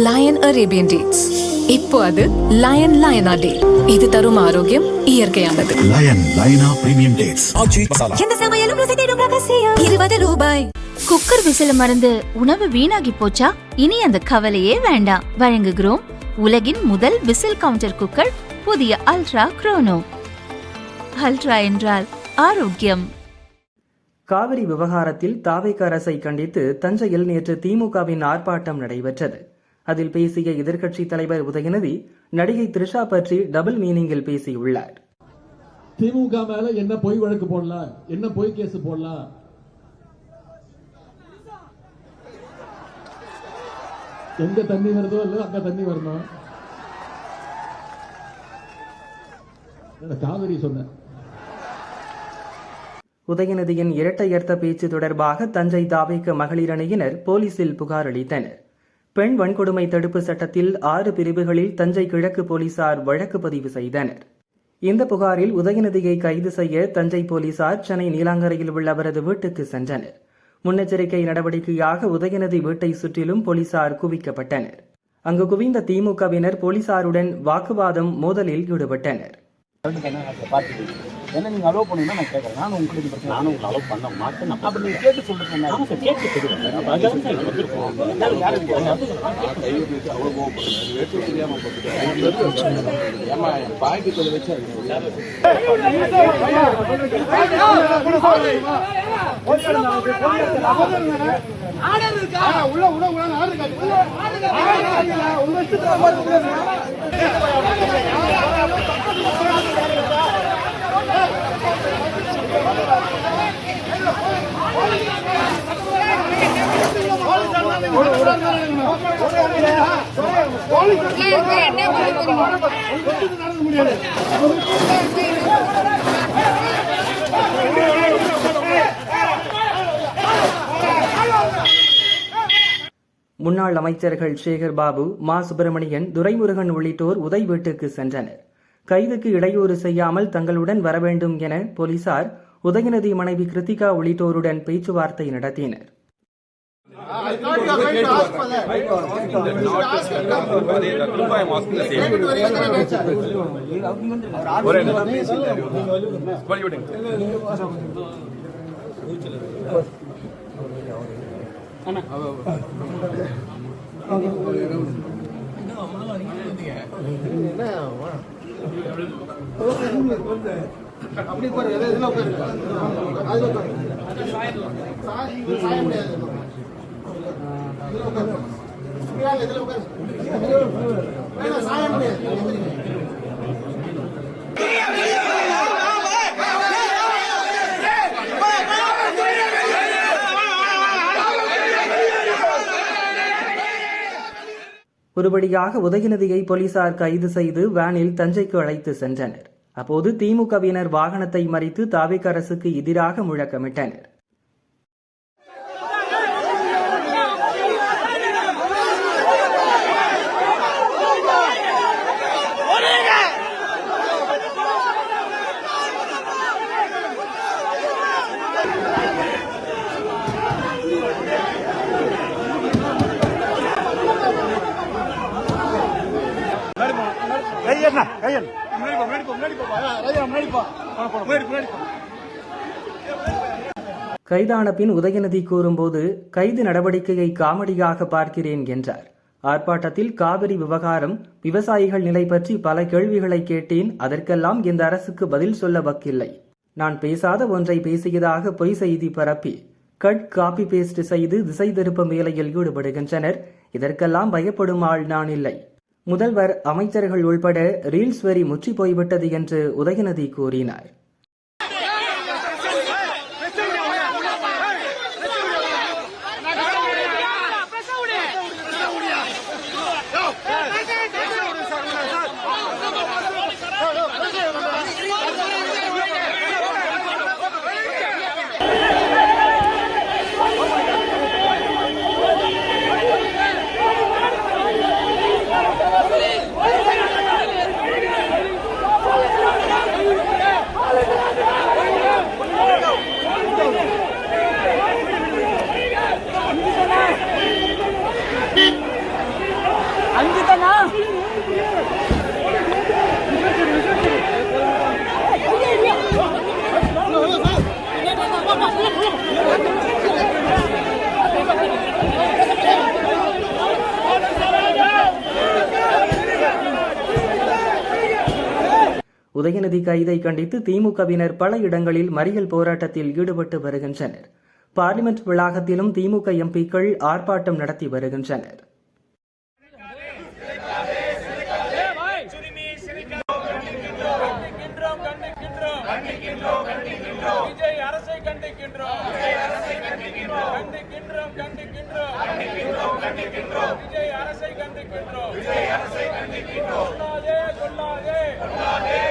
Line Arabian dates. இப்போ அது line லயனா date. இது தரும் ஆரோக்கியம் இயற்கையானது. லயன் லயனா பிரீமியம் டேட்ஸ். எந்த சமையலும் ருசி தேடும் ரகசியம். 20 ரூபாய். குக்கர் விசில மறந்து உணவு வீணாகி போச்சா? இனி அந்த கவலையே வேண்டாம். வழங்குகிறோம் உலகின் முதல் விசில் கவுண்டர் குக்கர், புதிய அல்ட்ரா குரோனோ. அல்ட்ரா என்றால் ஆரோக்கியம். காவிரி விவகாரத்தில் தாவேக அரசை கண்டித்து தஞ்சையில் நேற்று திமுகவின் ஆர்ப்பாட்டம் நடைபெற்றது. அதில் பேசிய எதிர்க்கட்சித் தலைவர் உதயநிதி நடிகை த்ரிஷா பற்றி டபுள் மீனிங்கில் பேசியுள்ளார். திமுக மேல என்ன பொய் வழக்கு போடலாம், என்ன பொய் கேஸ் போடலாம், எங்க தண்ணி வருதோ இல்ல அங்க தண்ணி வரணும். காவிரி சொன்ன உதயநிதியின் இரட்டையர்த்த பேச்சு தொடர்பாக தஞ்சை தாவேக மகளிர் அணியினர் போலீசில் புகார் அளித்தனர். பெண் வன்கொடுமை தடுப்பு சட்டத்தில் 6 பிரிவுகளில் தஞ்சை கிழக்கு போலீசார் வழக்கு பதிவு செய்தனர். இந்த புகாரில் உதயநிதியை கைது செய்ய தஞ்சை போலீசார் சென்னை நீலாங்கரையில் உள்ள அவரது வீட்டுக்கு சென்றனர். முன்னெச்சரிக்கை நடவடிக்கையாக உதயநிதி வீட்டை சுற்றிலும் போலீசார் குவிக்கப்பட்டனர். அங்கு குவிந்த திமுகவினர் போலீசாருடன் வாக்குவாதம், மோதலில் ஈடுபட்டனர். என்ன நீங்க அலோவ் பண்ணீங்கன்னா நான் கேட்கறேன். நானும் உங்களுக்கு அலோவ் பண்ண மாட்டேன். அப்ப நீங்க கேட்டு சொல்றேன். கேட்டு முன்னாள் அமைச்சர்கள் சேகர் பாபு, மா சுப்பிரமணியன், துரைமுருகன் உள்ளிட்டோர் உதய் வீட்டுக்கு சென்றனர். கைதுக்கு இடையூறு செய்யாமல் தங்களுடன் வர வேண்டும் என போலீசார் உதயநிதி மனைவி கிருத்திகா உள்ளிட்டோருடன் பேச்சுவார்த்தை நடத்தினர். அப்படி ஒருபடியாக உதயநிதியை போலீசார் கைது செய்து வேனில் தஞ்சைக்கு அழைத்து சென்றனர். அப்போது திமுகவினர் வாகனத்தை மறித்து தாவேக அரசுக்கு எதிராக முழக்கமிட்டனர். கைதான பின் உதயநிதி கூறும்போது கைது நடவடிக்கையை காமெடியாக பார்க்கிறேன் என்றார். ஆர்ப்பாட்டத்தில் காவிரி விவகாரம், விவசாயிகள் நிலை பற்றி பல கேள்விகளை கேட்டேன். அதற்கெல்லாம் இந்த அரசுக்கு பதில் சொல்ல வக்கில்லை. நான் பேசாத ஒன்றை பேசியதாக பொய் செய்தி பரப்பி கட் காப்பி பேஸ்ட் செய்து திசை திருப்பும் வேலையில் ஈடுபடுகின்றனர். இதற்கெல்லாம் பயப்படும் ஆள் நான் இல்லை. முதல்வர், அமைச்சர்கள் உள்பட ரீல்ஸ் வரி முற்றி போய்விட்டது என்று உதயநிதி கூறினார். உதயநிதி கைதை கண்டித்து திமுகவினர் பல இடங்களில் மறியல் போராட்டத்தில் ஈடுபட்டு வருகின்றனர். பார்லிமெண்ட் வளாகத்திலும் திமுக எம்பிக்கள் ஆர்ப்பாட்டம் நடத்தி வருகின்றனர். விஜய் அரசை கண்டிக்கின்றோம். விஜய் அரசை கண்டிக்கின்றோம். சொல்லாதே